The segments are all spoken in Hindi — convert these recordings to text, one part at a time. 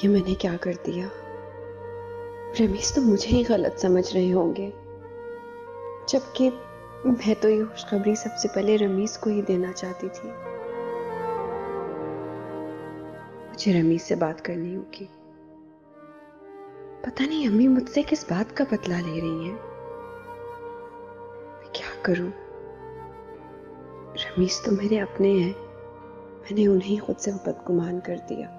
ये मैंने क्या कर दिया? रमीज तो मुझे ही गलत समझ रहे होंगे, जबकि मैं तो ये खुशखबरी सबसे पहले रमीज को ही देना चाहती थी। मुझे रमीज से बात करनी होगी। पता नहीं अम्मी मुझसे किस बात का बदला ले रही हैं। मैं क्या करूं? रमीज तो मेरे अपने हैं, मैंने उन्हें खुद से बदगुमान कर दिया।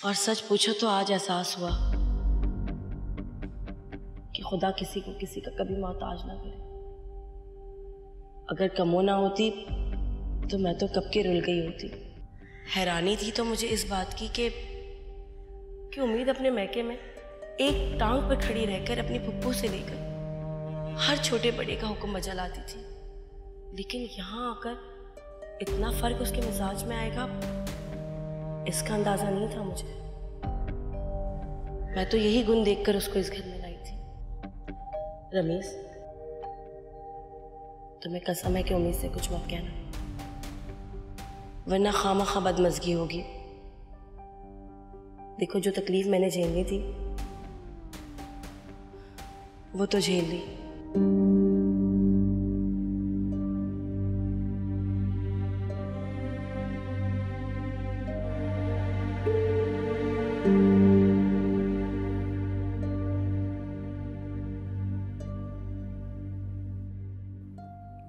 और सच पूछो तो आज एहसास हुआ कि खुदा किसी को किसी का कभी मोहताज ना करे। अगर कमो ना होती तो मैं तो कब की रुल गई होती। हैरानी थी तो मुझे इस बात की कि उम्मीद अपने मैके में एक टांग पर खड़ी रहकर अपनी पप्पू से लेकर हर छोटे बड़े का हुक्म बजा लाती थी, लेकिन यहाँ आकर इतना फर्क उसके मिजाज में आएगा इसका अंदाजा नहीं था मुझे। मैं तो यही गुण देखकर उसको इस घर में लाई थी। रमीज, तुम्हें कसम है कि उम्मीद से कुछ मत कहना, वरना खामखा बदमज़गी होगी। देखो, जो तकलीफ मैंने झेलनी थी वो तो झेल ली।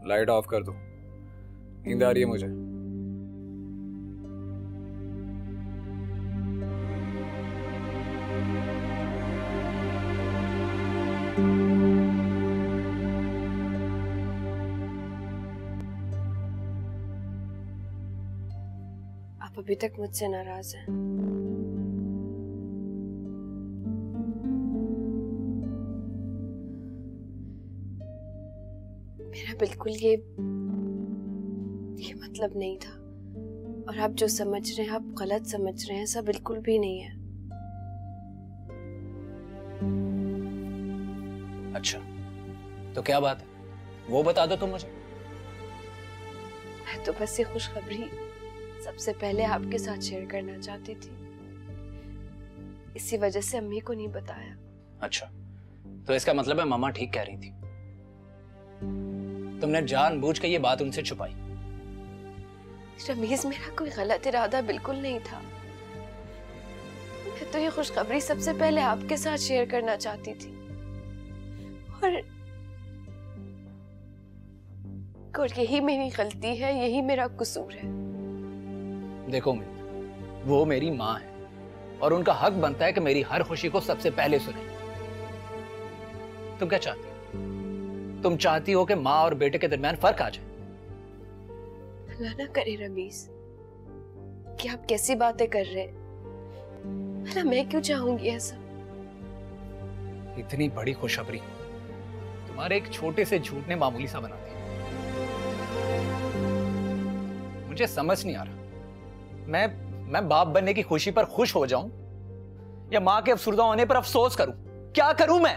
लाइट ऑफ कर दो, नींद आ रही है मुझे। आप अभी तक मुझसे नाराज हैं? मेरा बिल्कुल ये मतलब नहीं था, और आप जो समझ रहे हैं आप गलत समझ रहे हैं, ऐसा बिल्कुल भी नहीं है। अच्छा, तो क्या बात है वो बता दो तुम मुझे। मैं तो बस ये खुशखबरी सबसे पहले आपके साथ शेयर करना चाहती थी, इसी वजह से अम्मी को नहीं बताया। अच्छा, तो इसका मतलब है मामा ठीक कह रही थी, तुमने जानबूझ के ये बात उनसे छुपाई। रमीज, मेरा कोई गलत इरादा बिल्कुल नहीं था। मैं तो ये खुशखबरी सबसे पहले आपके साथ शेयर करना चाहती थी, और यही मेरी गलती है, यही मेरा कसूर है। देखो उम्मीद, वो मेरी माँ है और उनका हक बनता है कि मेरी हर खुशी को सबसे पहले सुने। तुम क्या चाहती हो? तुम चाहती हो कि माँ और बेटे के दरमियान फर्क आ जाए? अल्लाह ना करे रमीज, कि आप कैसी बातें कर रहे हैं। भला मैं क्यों चाहूंगी ऐसा? इतनी बड़ी खुशखबरी तुम्हारे एक छोटे से झूठ ने मामूली सा बना दिया। मुझे समझ नहीं आ रहा, मैं बाप बनने की खुशी पर खुश हो जाऊं या मां के अफसुर्दा होने पर अफसोस करूं? क्या करूं मैं?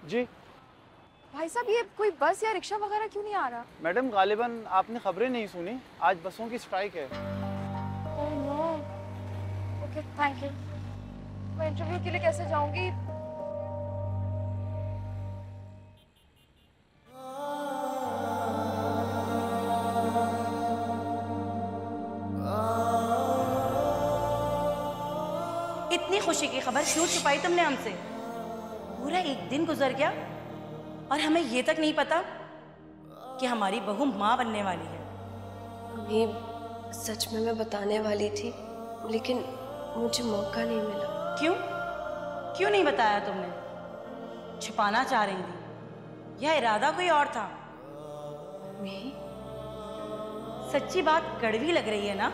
जी भाई साहब, ये कोई बस या रिक्शा वगैरह क्यों नहीं आ रहा? मैडम, गालिबन आपने खबरें नहीं सुनी, आज बसों की स्ट्राइक है। Oh no. Okay, thank you. मैं इंटरव्यू के लिए कैसे जाऊंगी? इतनी खुशी की खबर क्यों छुपाई तुमने हमसे? पूरा एक दिन गुजर गया और हमें ये तक नहीं पता कि हमारी बहू माँ बनने वाली है। अम्मी, सच में मैं बताने वाली थी, लेकिन मुझे मौका नहीं मिला। क्यों? क्यों नहीं बताया तुमने? छुपाना चाह रही थी या इरादा कोई और था? अम्मी, सच्ची बात कड़वी लग रही है ना?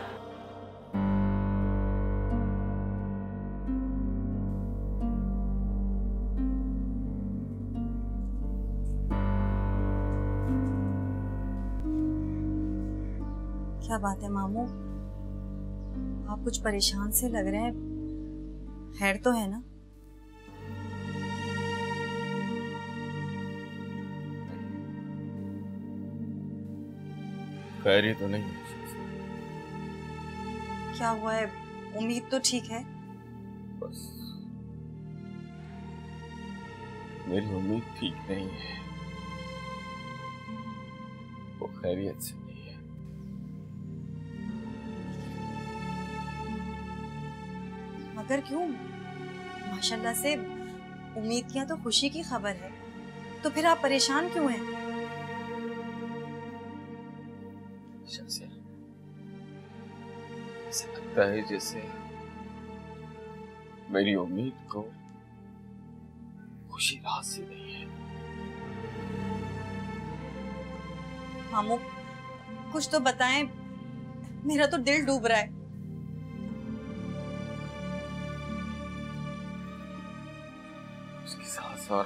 क्या बात है मामू, आप कुछ परेशान से लग रहे हैं, खैर तो है ना? खैर ही तो नहीं है। क्या हुआ है? उम्मीद तो ठीक है? बस मेरी उम्मीद ठीक नहीं है, वो खैरियत से नहीं है। मगर क्यों? माशाल्लाह से उम्मीद किया तो खुशी की खबर है, तो फिर आप परेशान क्यों हैं? ऐसा लगता है जैसे मेरी उम्मीद को खुशी रात से नहीं है। मामू कुछ तो बताएं, मेरा तो दिल डूब रहा है। उसकी सास और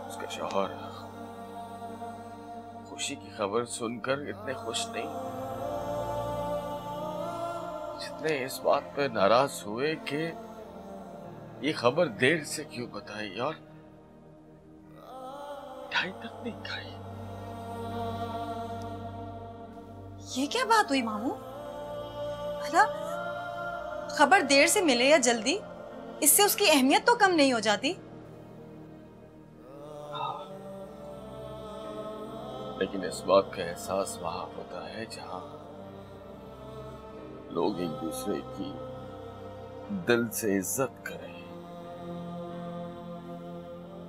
उसका शौहर खुशी की खबर सुनकर इतने खुश नहीं जितने इस बात पर नाराज हुए कि ये खबर देर से क्यों बताई और मिठाई तक नहीं खाई। ये क्या बात हुई मामू? भला खबर देर से मिले या जल्दी, इससे उसकी अहमियत तो कम नहीं हो जाती। लेकिन इस बात का एहसास वहां होता है जहां लोग एक दूसरे की दिल से इज्जत करें।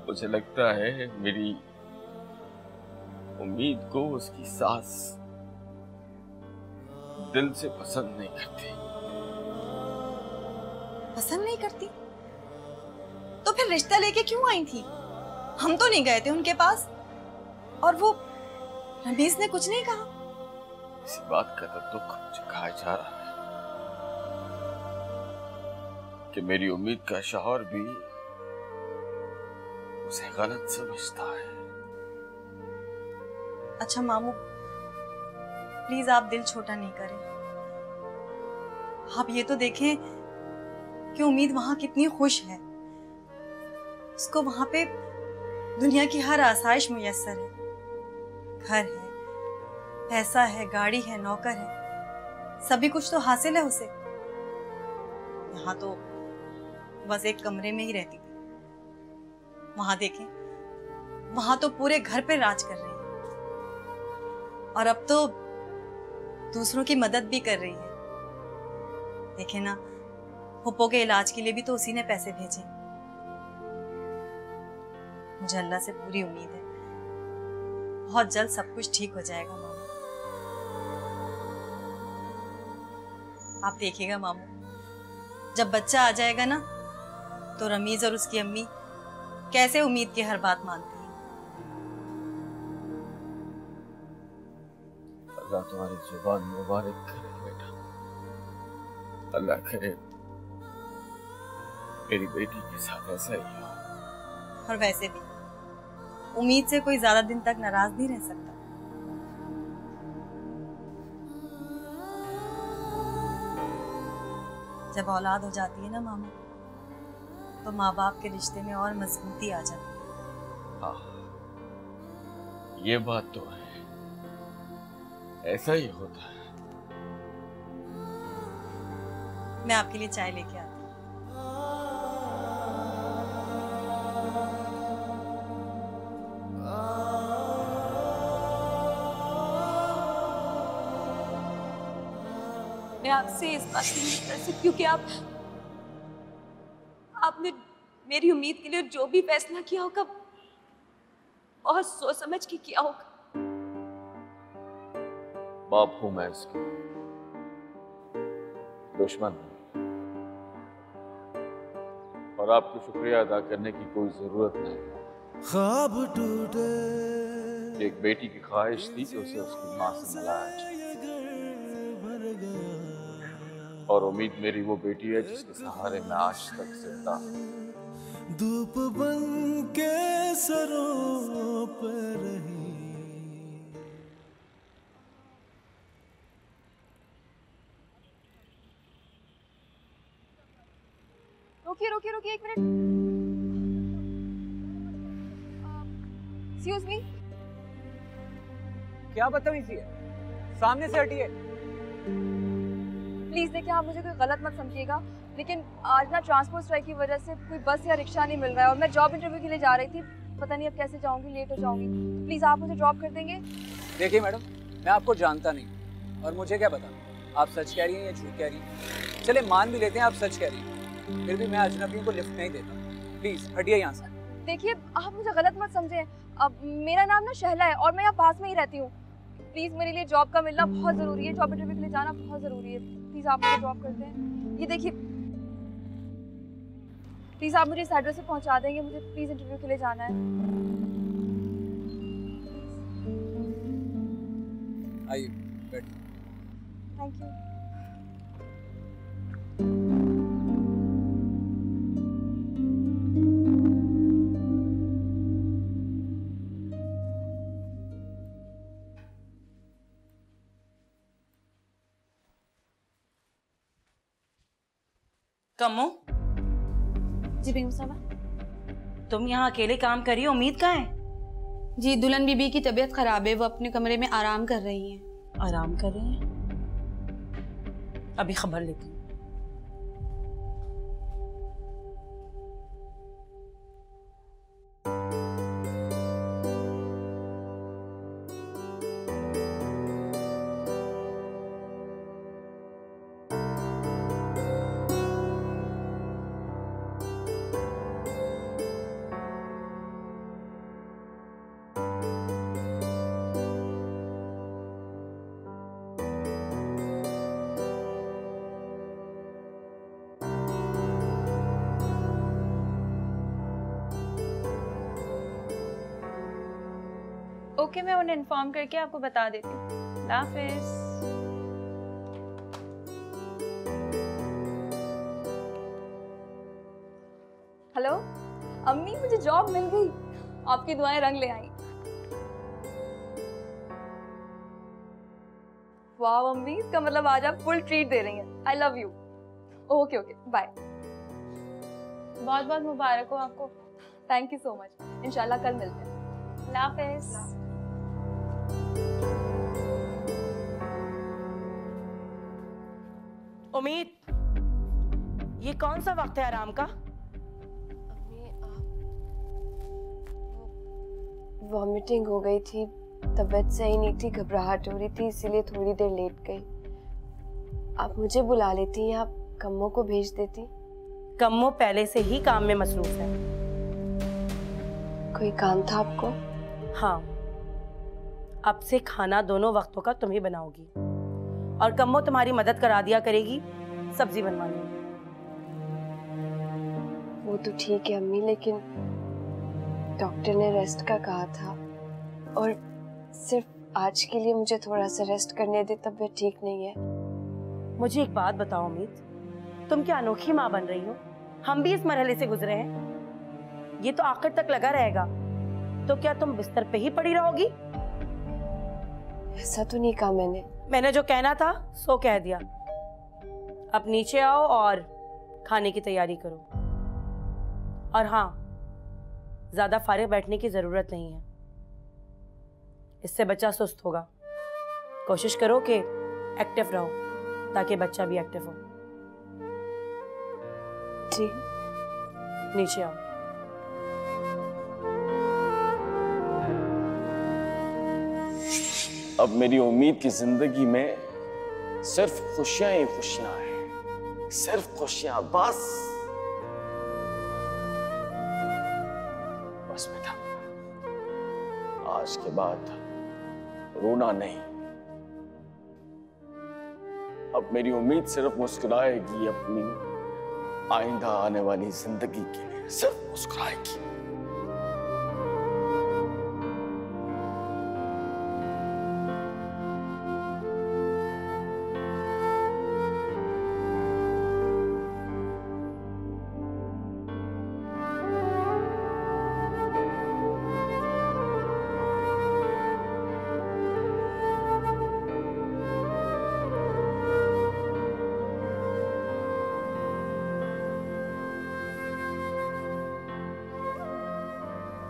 मुझे लगता है मेरी उम्मीद को उसकी सास दिल से पसंद नहीं करती। पसंद नहीं करती? तो फिर रिश्ता लेके क्यों आई थी? हम तो नहीं गए थे उनके पास, और वो रमीज ने कुछ नहीं कहा? इसी बात का तो दुख मुझे खाया जा रहा है कि मेरी उम्मीद का शौहर भी उसे गलत समझता है। अच्छा मामू, प्लीज आप दिल छोटा नहीं करें। आप ये तो देखें कि उम्मीद वहां कितनी खुश है। उसको वहां पे दुनिया की हर आसाइश मुयस्सर है। घर है, पैसा है, गाड़ी है, नौकर है, सभी कुछ तो हासिल है उसे। यहाँ तो बस एक कमरे में ही रहती थी। वहां देखें, वहां तो पूरे घर पे राज कर रही है, और अब तो दूसरों की मदद भी कर रही है। देखे ना, फुप्पो के इलाज के लिए भी तो उसी ने पैसे भेजे। मुझे अल्लाह से पूरी उम्मीद है बहुत जल्द सब कुछ ठीक हो जाएगा मामू। आप देखिएगा मामू, जब बच्चा आ जाएगा ना, तो रमीज और उसकी अम्मी कैसे उम्मीद की हर बात मानती है। अल्लाह तुम्हारी जुबान मुबारक करे बेटा। अल्लाह करे मेरी बेटी के साथ ऐसा ही हो। और वैसे भी उम्मीद से कोई ज्यादा दिन तक नाराज नहीं रह सकता। जब औलाद हो जाती है ना मामा, तो माँ बाप के रिश्ते में और मजबूती आ जाती है। हाँ, ये बात तो है, ऐसा ही होता है। मैं आपके लिए चाय लेके आती हूँ। मैं आपसे इस बात नहीं कर सकती क्योंकि आप मेरी उम्मीद के लिए जो भी फैसला किया होगा बहुत सोच समझ के किया होगा। बाप हूं मैं इसकी, दुश्मन नहीं। और आपको शुक्रिया अदा करने की कोई जरूरत नहीं। ख्वाब टूटे, एक बेटी की ख्वाहिश थी कि उसे उसकी मां से मिलाया जाए, और उम्मीद मेरी वो बेटी है जिसके सहारे मैं आज तक जिंदा हूं। धूप बन के सरों पर रही। रुकिए रुकिए रुकिए, एक मिनट। Excuse me. क्या बदतमीजी है, सामने से हटिए। प्लीज देखिए, आप मुझे कोई गलत मत समझिएगा, लेकिन आज ना ट्रांसपोर्ट स्ट्राइक की वजह से कोई बस या रिक्शा नहीं मिल रहा है और मैं जॉब इंटरव्यू के लिए जा रही थी। पता नहीं अब कैसे जाऊंगी, लेट हो जाऊंगी। प्लीज आप मुझे ड्रॉप कर देंगे? देखिए मैडम, मैं आपको जानता नहीं और मुझे क्या पता आप सच कह रही हैं या झूठ कह रही हैं। चले मान भी लेते हैं आप सच कह रही हैं, फिर भी मैं अजनबियों को लिफ्ट नहीं देता। प्लीज हटिए यहाँ से। देखिए आप मुझे गलत मत समझें, अब मेरा नाम ना शहला है और मैं यहाँ पास में ही रहती हूँ। प्लीज मेरे लिए जॉब का मिलना बहुत जरूरी है, जॉब इंटरव्यू के लिए जाना बहुत जरूरी है। प्लीज आप मुझे ड्रॉप कर दें। ये देखिए, प्लीज आप मुझे इस एड्रेस पे पहुंचा देंगे, मुझे प्लीज इंटरव्यू के लिए जाना है। आइए बैठिए। Thank you. कम्मो, जी बेगम साहबा। तुम यहाँ अकेले काम कर रही हो, उम्मीद कहाँ है? जी दुल्हन बीबी की तबीयत खराब है, वो अपने कमरे में आराम कर रही हैं। आराम कर रही हैं? अभी खबर लेती हूँ। ओके, मैं उन्हें इन्फॉर्म करके आपको बता देती हूँ। अल्लाह हाफिज़। हेलो अम्मी, मुझे जॉब मिल गई। आपकी दुआएं रंग ले आई। वाह अम्मी, इसका मतलब आज आप फुल ट्रीट दे रही हैं। I love you. Okay okay bye. बहुत बहुत मुबारक हो आपको। Thank you so much. इंशाल्लाह कल मिलते हैं। अल्लाह हाफिज़। उम्मीद, ये कौन सा वक्त है आराम का? वॉमिटिंग हो गई थी, तबीयत सही नहीं थी, घबराहट हो रही थी, इसीलिए थोड़ी देर लेट गई। आप मुझे बुला लेती या आप कम्मो को भेज देती? कम्मो पहले से ही काम में मसरूफ है। कोई काम था आपको? हाँ, अब से खाना दोनों वक्तों का तुम ही बनाओगी और कम्मो तुम्हारी मदद करा दिया करेगी सब्जी बनवाने में। वो तो ठीक है अम्मी, लेकिन डॉक्टर ने रेस्ट का कहा था और सिर्फ आज के लिए मुझे थोड़ा सा रेस्ट करने दे, तबीयत ठीक नहीं है। मुझे एक बात बताओ उम्मीद, तुम क्या अनोखी माँ बन रही हो? हम भी इस मरहले से गुजरे हैं, ये तो आखिर तक लगा रहेगा। तो क्या तुम बिस्तर पे ही पड़ी रहोगी? ऐसा तो नहीं कहा मैंने जो कहना था सो कह दिया। अब नीचे आओ और खाने की तैयारी करो। और हाँ, ज्यादा फारिग बैठने की जरूरत नहीं है, इससे बच्चा सुस्त होगा। कोशिश करो कि एक्टिव रहो ताकि बच्चा भी एक्टिव हो। जी, नीचे आओ। अब मेरी उम्मीद की जिंदगी में सिर्फ खुशियां ही खुशियां हैं, सिर्फ खुशियां बस। आज के बाद रोना नहीं। अब मेरी उम्मीद सिर्फ मुस्कुराएगी अपनी आइंदा आने वाली जिंदगी के लिए, सिर्फ मुस्कुराएगी।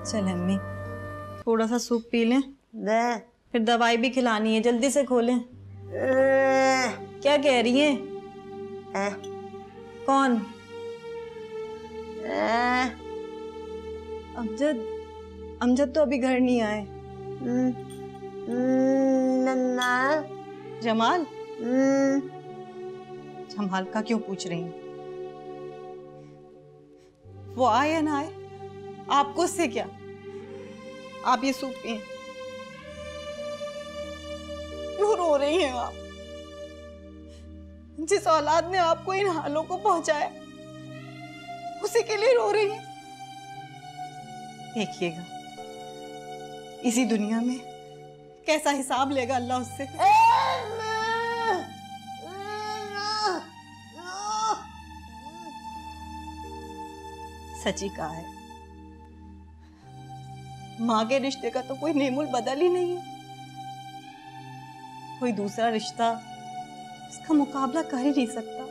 चल अम्मी, थोड़ा सा सूप पी लें, फिर दवाई भी खिलानी है, जल्दी से खोलें। क्या कह रही हैं? कौन? अमजद, अमजद तो अभी घर नहीं आए। जमाल? जमाल का क्यों पूछ रही हैं? वो आए या ना आए, आपको उससे क्या? आप ये सूप पिए। क्यों रो रही हैं आप? जिस औलाद ने आपको इन हालों को पहुंचाया, उसी के लिए रो रही हैं। देखिएगा इसी दुनिया में कैसा हिसाब लेगा अल्लाह उससे। सच्ची कहा है, माँ के रिश्ते का तो कोई नेमुल बदल ही नहीं है। कोई दूसरा रिश्ता इसका मुकाबला कर ही नहीं सकता।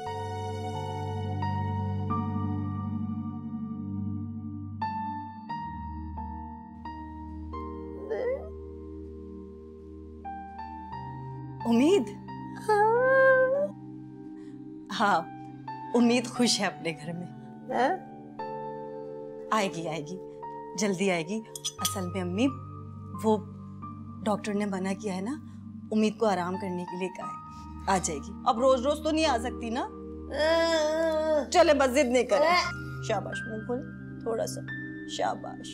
उम्मीद? हाँ, उम्मीद खुश है अपने घर में। आएगी आएगी, जल्दी आएगी। असल में अम्मी, वो डॉक्टर ने मना किया है ना, उम्मीद को आराम करने के लिए कहा है। आ जाएगी। अब रोज रोज तो नहीं आ सकती ना। चले बस जिद नहीं करे। शाबाश, मुंह खोल थोड़ा सा। शाबाश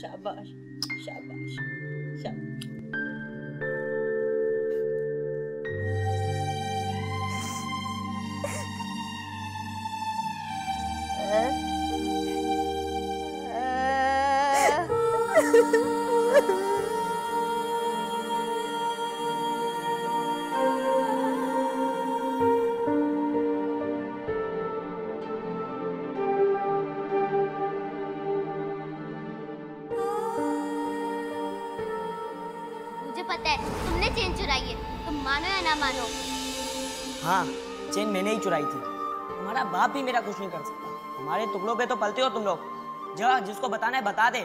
शाबाश शाबाश शाबाश। हाँ, चेन मैंने ही चुराई थी। तुम्हारा बाप भी मेरा कुछ नहीं कर सकता। हमारे टुकड़ों पे तो पलते हो तुम लोग। जा, जिसको बताना है बता दे।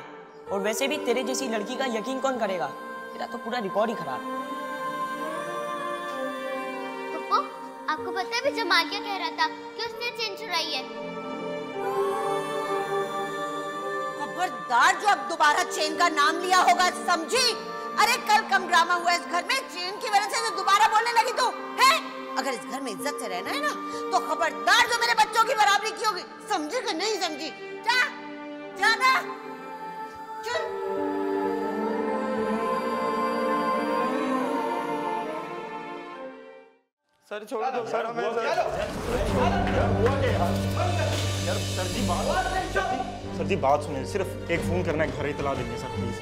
और वैसे भी तेरे जैसी लड़की का यकीन कौन करेगा? तेरा तो पूरा रिकॉर्ड ही खराब है। पप्पू, आपको पता है भी जमाल क्या कह रहा था कि उसने चेन चुराई है। खबरदार, जो अब दोबारा चेन का नाम लिया होगा, समझी? अरे कल कम ड्रामा हुआ इस घर में, चेन की वजह से जो दोबारा बोलने लगी तो है। अगर इस घर में इज्जत से रहना है ना, तो खबरदार जो मेरे बच्चों की बराबरी की होगी। समझी कि नहीं समझी? जा, जाना, चल। सर छोड़ दो सर, हमें सर जी बात सुनिए, सिर्फ एक फोन करना है, घर इतला देंगे sir, please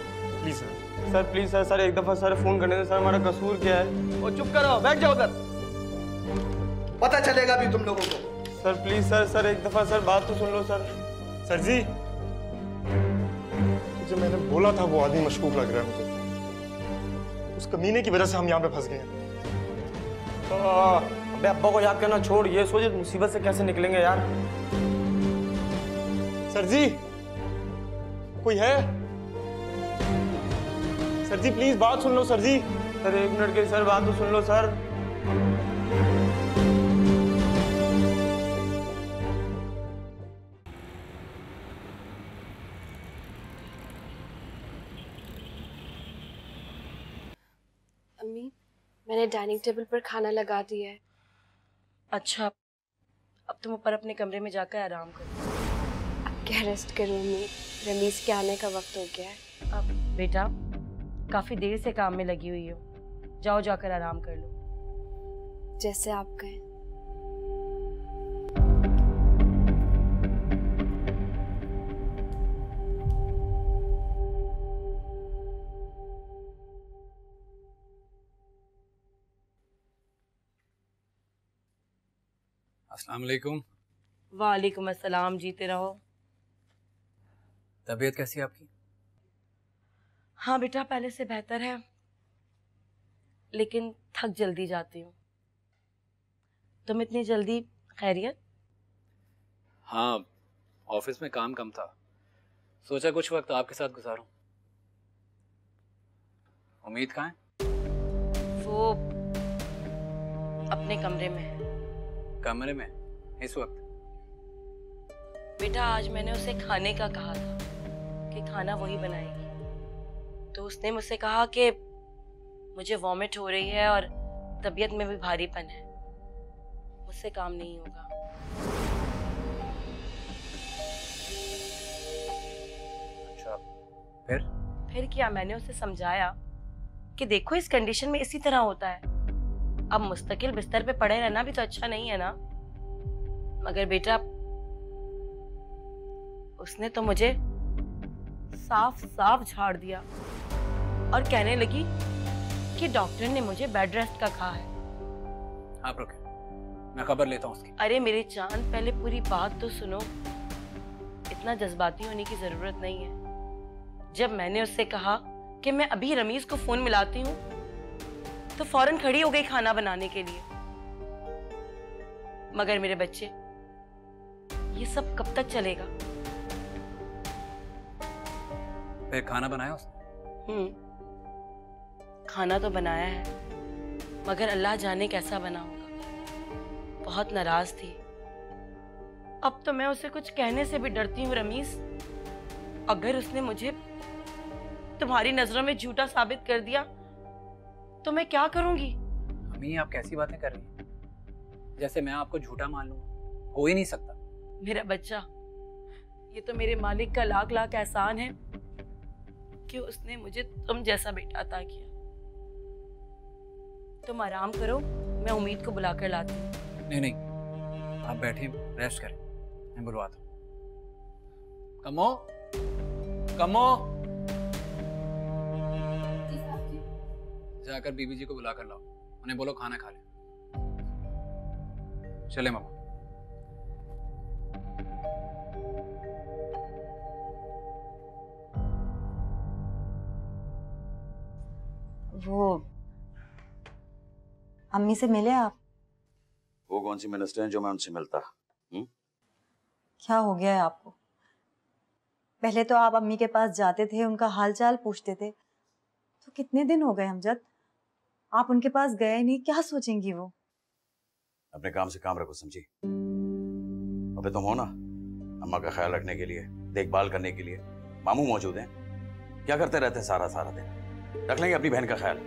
please sir. Sir please sir, sir एक दफा सर फोन करने दे सर, हमारा कसूर क्या है? और चुप करो, बैठ जाओ उधर, पता चलेगा भी तुम लोगों को। सर प्लीज सर, सर एक दफा सर बात तो सुन लो सर। सर जी, तुझे मैंने बोला था वो आदमी मशकूक लग रहा है मुझे, उस कमीने की वजह से हम यहाँ पे फंस गए हैं। अबे अब्बा को याद करना छोड़, ये सोच मुसीबत से कैसे निकलेंगे यार। सर जी, कोई है? सर जी प्लीज बात सुन लो सर जी। सर एक मिनट के सर, बात तो सुन लो सर। अम्मी, मैंने डाइनिंग टेबल पर खाना लगा दिया है। अच्छा, अब तुम ऊपर अपने कमरे में जाकर आराम करो। अब क्या रेस्ट करूँ अम्मी, रमीज के आने का वक्त हो गया है। अब बेटा, काफी देर से काम में लगी हुई हो, जाओ जाकर आराम कर लो। जैसे आप कहें। अस्सलाम वालेकुम। वालेकुम अस्सलाम, जीते रहो। तबीयत कैसी है आपकी? हाँ बेटा, पहले से बेहतर है, लेकिन थक जल्दी जाती हूँ। तुम इतनी जल्दी? खैरियत? हाँ, ऑफिस में काम कम था, सोचा कुछ वक्त आपके साथ गुजारूं। उम्मीद कहाँ है? वो अपने कमरे में है। कमरे में इस वक्त? बेटा, आज मैंने उसे खाने का कहा था कि खाना वही बनाएगी, तो उसने मुझसे कहा कि मुझे वॉमिट हो रही है और तबीयत में भी भारीपन है, मुझसे काम नहीं होगा। अच्छा, फिर क्या? मैंने उसे समझाया कि देखो, इस कंडीशन में इसी तरह होता है, अब मुस्तकिल बिस्तर पे पड़े रहना भी तो अच्छा नहीं है ना। मगर बेटा, उसने तो मुझे साफ साफ झाड़ दिया और कहने लगी कि डॉक्टर ने मुझे बेड रेस्ट का कहा है। आप रुके, मैं खबर लेता हूँ उसकी। अरे मेरे चांद, पहले पूरी बात तो सुनो, इतना जज्बाती होने की जरूरत नहीं है। जब मैंने उससे कहा कि मैं अभी रमीज को फोन मिलाती हूँ, तो फौरन खड़ी हो गई खाना बनाने के लिए। मगर मेरे बच्चे, ये सब कब तक चलेगा? फिर खाना बनाया उसने? खाना तो बनाया है, मगर अल्लाह जाने कैसा बना होगा। बहुत नाराज थी। अब तो मैं उसे कुछ कहने से भी डरती हूँ रमीज। अगर उसने मुझे तुम्हारी नजरों में झूठा साबित कर दिया तो मैं क्या करूंगी? अम्मी, आप कैसी बातें कर रही हैं? जैसे मैं आपको झूठा मान लूं, हो ही नहीं सकता। मेरा बच्चा, ये तो मेरे मालिक का लाख लाख एहसान है कि उसने मुझे तुम जैसा बेटा अता किया। तुम आराम करो, मैं उम्मीद को बुलाकर लाती हूँ। नहीं, आप बैठे रेस्ट करें, मैं बुलवाता हूँ। कमो, कमो, जाकर बीबी जी को बुला कर लाओ, उन्हें बोलो खाना खा ले। चले मामा। वो अम्मी से मिले आप? वो कौन सी मिनिस्टर हैं जो मैं उनसे मिलता? क्या हो गया है आपको? पहले तो आप अम्मी के पास जाते थे, उनका हालचाल पूछते थे, तो कितने दिन हो गए अमजद, आप उनके पास गए नहीं। क्या सोचेंगी वो? अपने काम से काम रखो, समझी? अबे तुम हो ना अम्मा का ख्याल रखने के लिए, देखभाल करने के लिए। मामू मौजूद हैं, क्या करते रहते हैं सारा सारा दिन? रख लेंगे अपनी बहन का ख्याल।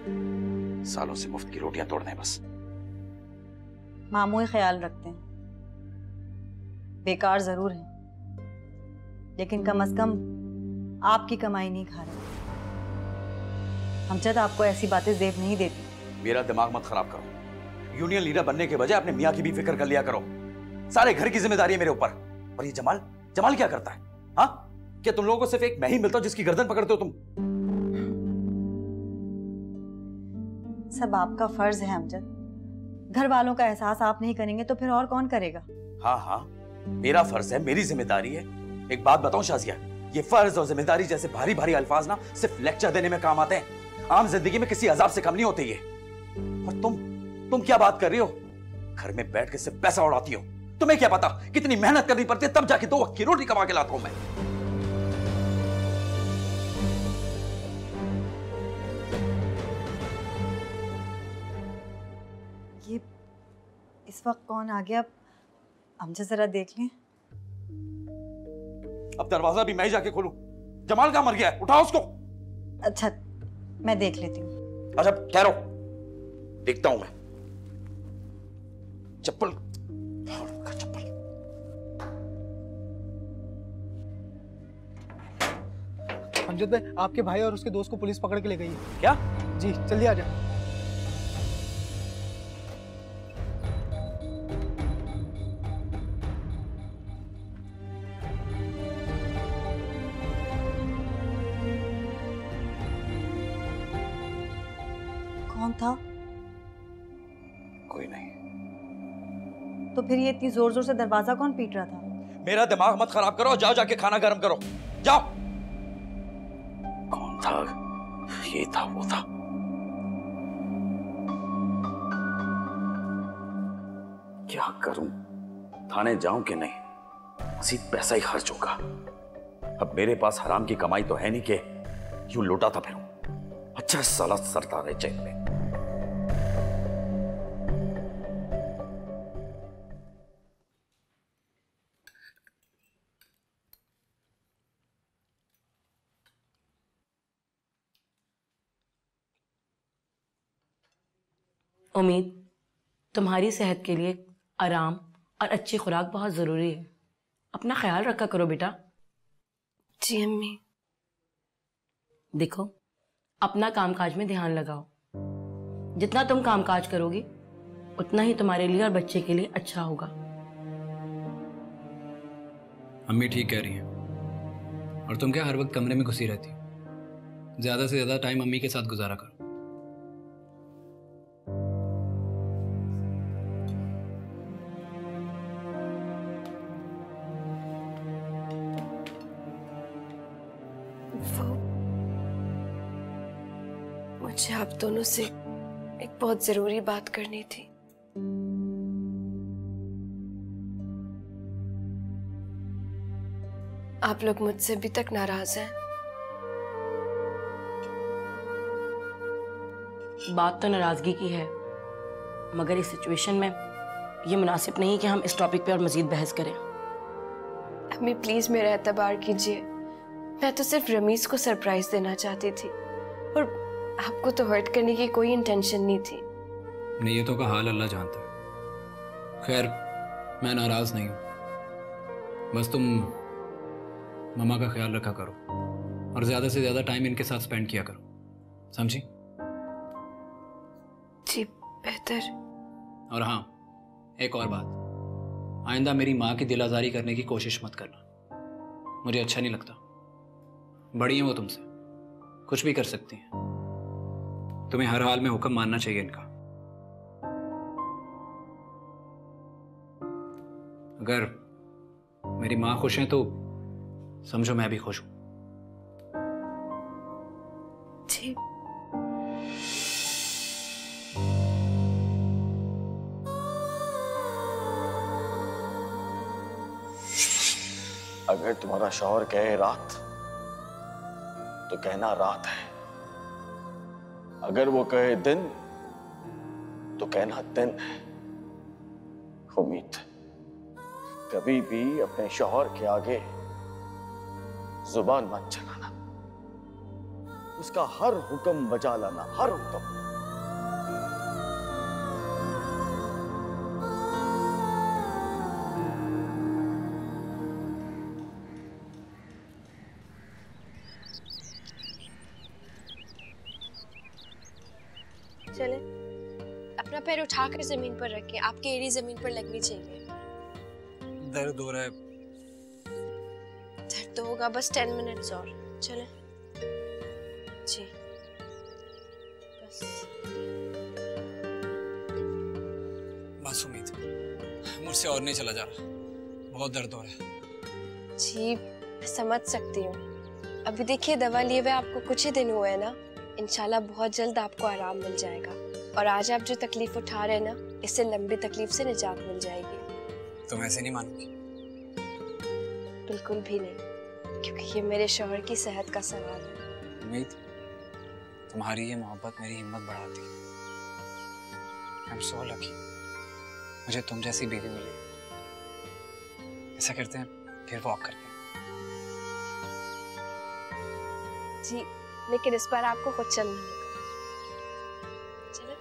सालों से मुफ्त की रोटियां तोड़ने बस। मामू ही ख्याल रखते हैं, बेकार जरूर है, लेकिन कम से कम आपकी कमाई नहीं खा रहे। अमजद, आपको ऐसी बातें जेब नहीं देती। मेरा दिमाग मत खराब करो। यूनियन लीडर बनने के बजाय अपने मियाँ की भी फिक्र कर लिया करो। सारे घर की जिम्मेदारी है मेरे ऊपर। और ये जमाल, जमाल क्या करता है? हाँ, क्या तुम लोगों को सिर्फ एक मैं ही मिलता हूं जिसकी गर्दन पकड़ते हो तुम? सब आपका फर्ज है अमजद। घर वालों का एहसास आप नहीं करेंगे तो फिर और कौन करेगा? हाँ, मेरा फर्ज है, मेरी जिम्मेदारी है। एक बात बताऊं शाजिया, ये फर्ज और जिम्मेदारी जैसे भारी भारी अल्फाज ना सिर्फ लेक्चर देने में काम आते हैं, आम जिंदगी में किसी अजाब से कम नहीं होते ये। और तुम क्या बात कर रही हो? घर में बैठ के सिर्फ पैसा उड़ाती हो। तुम्हें क्या पता कितनी मेहनत करनी पड़ती है, तब जाके 2 वक्त की रोटी कमा के लाता हूं मैं। ये इस वक्त कौन आ गया? अमजद जरा देख लें। अब दरवाजा भी मैं ही जाके खोलूं? जमाल कहां मर गया है? उठाओ उसको। अच्छा, मैं देख लेती हूँ। अच्छा ठहरो, देखता हूं मैं। चप्पल अमजद भाई, आपके भाई और उसके दोस्त को पुलिस पकड़ के ले गई है। क्या? जी जल्दी आ जाए। कौन था? कोई नहीं। तो फिर ये इतनी जोर जोर से दरवाजा कौन पीट रहा था? मेरा दिमाग मत खराब करो, जाओ जाके खाना गर्म करो, जाओ। कौन था? ये था, वो था। क्या करूं? थाने जाऊं कि नहीं? मजीद पैसा ही खर्च होगा। अब मेरे पास हराम की कमाई तो है नहीं कि यूं लुटाता फिरूं। अच्छा साला सरदार है जेल में। उम्मीद, तुम्हारी सेहत के लिए आराम और अच्छी खुराक बहुत ज़रूरी है। अपना ख्याल रखा करो बेटा। जी अम्मी। देखो, अपना कामकाज में ध्यान लगाओ। जितना तुम कामकाज करोगी उतना ही तुम्हारे लिए और बच्चे के लिए अच्छा होगा। अम्मी ठीक कह रही हैं। और तुम क्या हर वक्त कमरे में घुसी रहती हो? ज्यादा से ज्यादा टाइम अम्मी के साथ गुजारा करो। मुझे आप दोनों से एक बहुत जरूरी बात करनी थी। आप लोग मुझसे अभी तक नाराज हैं। बात तो नाराजगी की है, मगर इस सिचुएशन में ये मुनासिब नहीं कि हम इस टॉपिक पे और मजीद बहस करें। अम्मी प्लीज मेरा एतबार कीजिए। मैं तो सिर्फ रमीज को सरप्राइज देना चाहती थी और आपको तो हर्ट करने की कोई इंटेंशन नहीं थी। नीयतों का हाल अल्लाह जानता है। खैर, मैं नाराज नहीं हूं। बस तुम मम्मा का ख्याल रखा करो और ज्यादा से ज्यादा टाइम इनके साथ स्पेंड किया करो, समझी? जी बेहतर। और हाँ, एक और बात, आइंदा मेरी माँ की दिल आजारी करने की कोशिश मत करना। मुझे अच्छा नहीं लगता। बड़ी हैं वो तुमसे, कुछ भी कर सकती हैं। तुम्हें हर हाल में हुक्म मानना चाहिए इनका। अगर मेरी माँ खुश हैं तो समझो मैं भी खुश हूं। जी। अगर तुम्हारा शौहर कहे रात तो कहना रात है, अगर वो कहे दिन तो कहना दिन है। उम्मीद, कभी भी अपने शौहर के आगे जुबान मत चलाना, उसका हर हुक्म बजा लाना, हर हुक्म। चले, अपना पैर उठाकर जमीन पर रखें। आपकी एड़ी जमीन पर लगनी चाहिए। दर्द हो रहा है। दर्द तो होगा, बस 10 मिनट्स और। चले जी, बस बस उम्मीद, मुझसे और नहीं चला जा रहा। बहुत दर्द हो रहा है। जी मैं समझ सकती हूँ। अभी देखिए, दवा लिए हुए आपको कुछ ही दिन हुए हैं ना। इंशाल्लाह बहुत जल्द आपको आराम मिल जाएगा। और आज आप जो तकलीफ उठा रहे हैं ना, इससे लंबी तकलीफ से निजात मिल जाएगी। तुम ऐसे नहीं मानोगी? बिल्कुल भी नहीं, क्योंकि ये मेरे शौहर की सेहत का सवाल है। उम्मीद, तुम्हारी ये मोहब्बत मेरी हिम्मत बढ़ाती है। आई एम सो लकी, मुझे तुम जैसी बीवी मिली। ऐसा करते हैं, फिर वॉक करते हैं। जी, लेकिन इस बार आपको खुद चलना होगा। चले?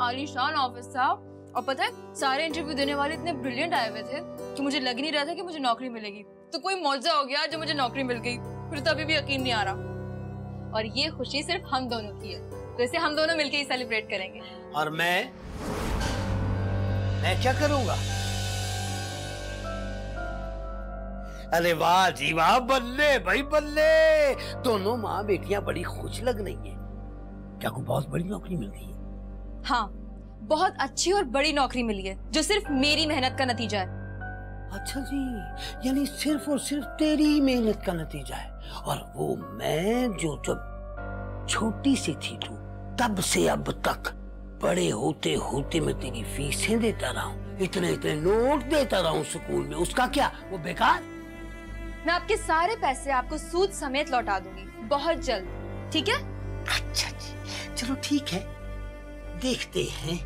आलीशान ऑफिस था और पता है सारे इंटरव्यू देने वाले इतने ब्रिलियंट आए हुए थे कि मुझे लग नहीं रहा था कि मुझे नौकरी मिलेगी। तो कोई मौजा हो गया जो मुझे नौकरी मिल गई, फिर तो अभी भी यकीन नहीं आ रहा। और ये खुशी सिर्फ हम दोनों की है, तो इसे हम दोनों मिलकर ही सेलिब्रेट करेंगे। और मैं क्या करूंगा? अरे वाह जी वाह, बल्ले भाई बल्ले, दोनों माँ बेटियां बड़ी खुश लग रही हैं। क्या कोई बहुत बड़ी नौकरी मिल गई है? हाँ, बहुत अच्छी और बड़ी नौकरी मिली है जो सिर्फ मेरी मेहनत का नतीजा है। अच्छा जी, यानी सिर्फ और सिर्फ तेरी ही मेहनत का नतीजा है। और वो मैं जो जब छोटी सी थी तू, तब से अब तक बड़े होते होते मैं तेरी फीसें देता रहा हूँ, इतने इतने नोट देता रहा हूँ स्कूल में, उसका क्या, वो बेकार? मैं आपके सारे पैसे आपको सूद समेत लौटा दूंगी बहुत जल्द, ठीक है? अच्छा जी, चलो ठीक है, देखते हैं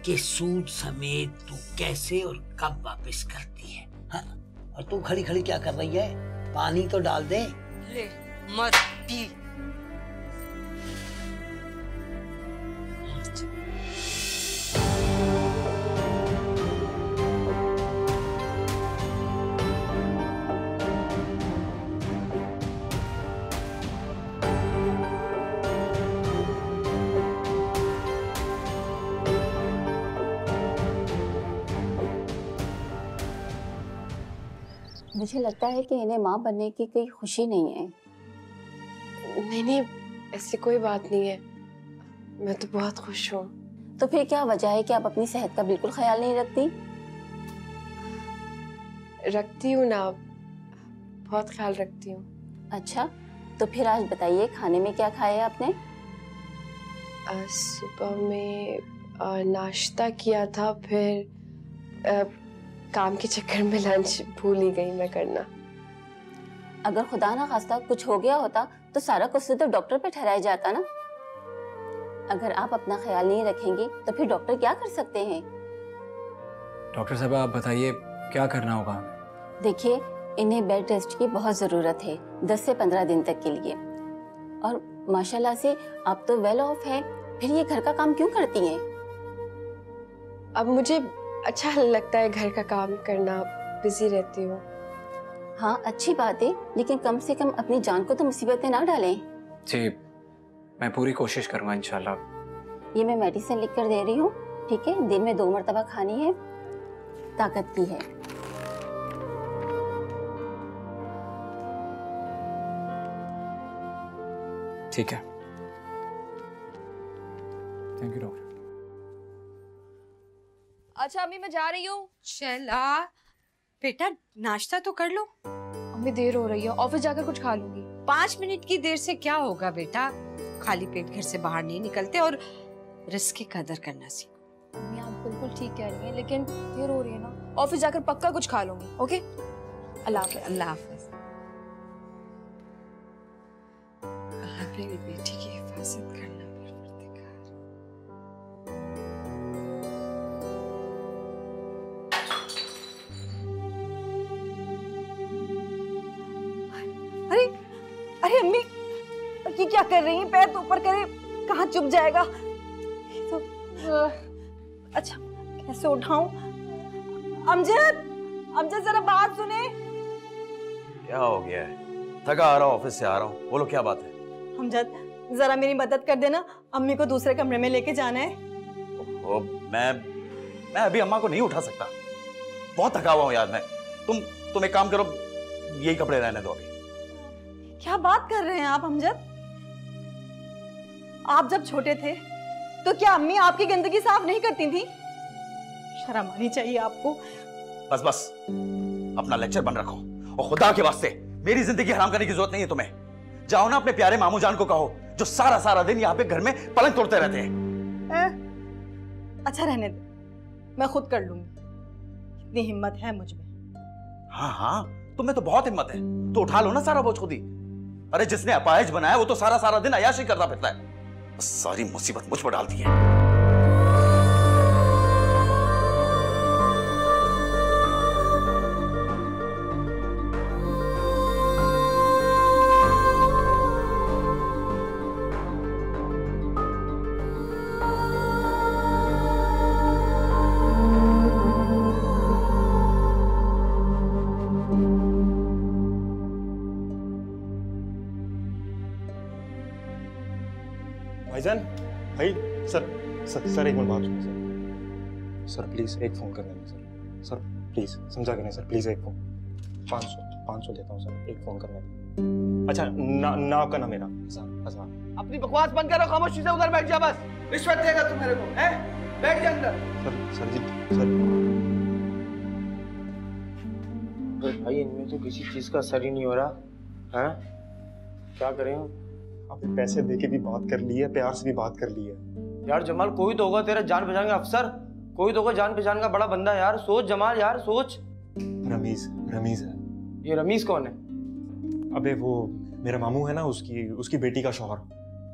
कि सूद समेत तू कैसे और कब वापस करती है। हाँ? और तू खड़ी खड़ी क्या कर रही है? पानी तो डाल दे। ले मत पी। मुझे लगता है कि इन्हें माँ बनने की कोई खुशी नहीं है। नहीं, ऐसी कोई बात नहीं है, मैं तो बहुत खुश हूँ। तो फिर क्या वजह है कि आप अपनी सेहत का बिल्कुल ख्याल नहीं रखती? रखती हूँ ना, बहुत ख्याल रखती हूँ। अच्छा, तो फिर आज बताइए खाने में क्या खाया आपने? सुबह में नाश्ता किया था, फिर काम के चक्कर में लंच भूल ही गई मैं करना। अगर खुदा ना खास्ता कुछ हो गया होता तो सारा कसूर तो डॉक्टर पे ठहराया जाता ना। अगर आप अपना ख्याल नहीं रखेंगे तो फिर डॉक्टर क्या कर सकते हैं? डॉक्टर साहब आप बताइए क्या करना होगा? देखिए, इन्हें बेड रेस्ट की बहुत ज़रूरत है 10 से 15 दिन तक के लिए। और माशाल्लाह से आप तो वेल ऑफ है, फिर ये घर का काम क्यों करती हैं? अब मुझे अच्छा लगता है घर का काम करना, बिजी रहती हूँ। हाँ, अच्छी बात है, लेकिन कम से कम अपनी जान को तो मुसीबत में ना डालें। जी, मैं पूरी कोशिश करूँगा इंशाल्लाह। ये मैं मेडिसिन लिख कर दे रही हूँ, ठीक है? दिन में 2 मरतबा खानी है, ताकत की है। ठीक है, थैंक यू डॉक्टर। अच्छा अम्मी, मैं जा रही हूँ। चला बेटा, नाश्ता तो कर लो। अम्मी देर हो रही है, ऑफिस जाकर कुछ खा लूंगी। 5 मिनट की देर से क्या होगा बेटा, खाली पेट घर से बाहर नहीं निकलते और रिस्क की कदर करना सीखो। अम्मी आप बिल्कुल ठीक कह रही हैं, लेकिन देर हो रही है ना, ऑफिस जाकर पक्का कुछ खा लूंगी। ओके, अल्लाह हाफ़िज़। अल्लाह हाफ़िज़। अपनी बेटी की हिफाजत करना। अरे अरे अम्मी, ये क्या कर रही हैं? पैर तो ऊपर करे, कहाँ चुप जाएगा तो। अच्छा, कैसे उठाऊं? अमजद, अमजद जरा बात सुने। क्या हो गया है? थका आ रहा हूँ, ऑफिस से आ रहा हूँ, बोलो क्या बात है? अमजद जरा मेरी मदद कर देना, अम्मी को दूसरे कमरे में लेके जाना है। ओ, मैं अभी अम्मा को नहीं उठा सकता, बहुत थका हुआ हूँ यार मैं। तुम एक काम करो, यही कपड़े रहने दो अभी। क्या बात कर रहे हैं आप अमजद? आप जब छोटे थे तो क्या अम्मी आपकी गंदगी साफ नहीं करती थी? शर्म आनी चाहिए आपको। बस बस, अपना लेक्चर बंद रखो और खुदा के वास्ते मेरी जिंदगी हराम करने की जरूरत नहीं है तुम्हें। जाओ ना अपने प्यारे मामू जान को कहो, जो सारा सारा दिन यहाँ पे घर में पलंग तोड़ते रहते हैं। अच्छा रहने दे, मैं खुद कर लूंगी, इतनी हिम्मत है मुझ में। हाँ हाँ, तुम्हें तो बहुत हिम्मत है, तो उठा लो ना सारा बोझ खुद ही। अरे जिसने अपाहिज बनाया वो तो सारा सारा दिन अय्याशी करता फिरता है, बस सारी मुसीबत मुझ पर डालती है। भाईजान, भाई सर एक मिनट बात सुनिए सर प्लीज एक फोन कर देना सर प्लीज, समझा के नहीं सर, प्लीज एक फोन, 500 देता हूँ सर, एक फोन करने दो। अच्छा ना आपका ना मेरा, हज़ार। अपनी बकवास बंद करो, खामोशी से उधर बैठ जा बस। रिश्वत देगा तू मेरे को, हैं? बैठ जा अंदर। सर जी सर। भाई इनमें तो किसी चीज का असर ही नहीं हो रहा है, क्या करें? आपने पैसे देके भी बात कर ली है, प्यार से भी बात कर ली है यार। जमाल कोई तो होगा तेरा जान पहचान का अफसर, कोई तो होगा जान पहचान का बड़ा बंदा यार। सोच जमाल यार सोच। रमीज है। ये रमीज कौन है? अबे वो मेरा मामू है ना, उसकी बेटी का शौहर,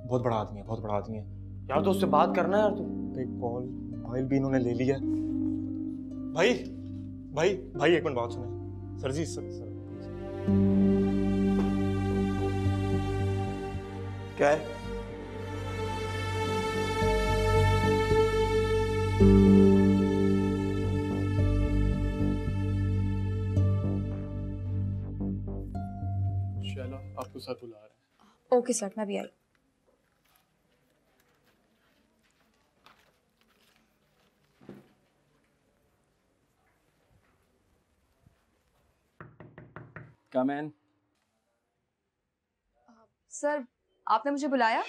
बहुत बड़ा आदमी है, बहुत बड़ा आदमी है यार। तो उससे बात करना है यार तू। कॉल मोबाइल भी इन्होंने ले लिया। भाई एक मिनट बात सुने सर जी। सर क्या है? शैला आपको सर बुला रहे हैं। ओके सर, मैं भी आई। कम इन। सर आपने मुझे बुलाया?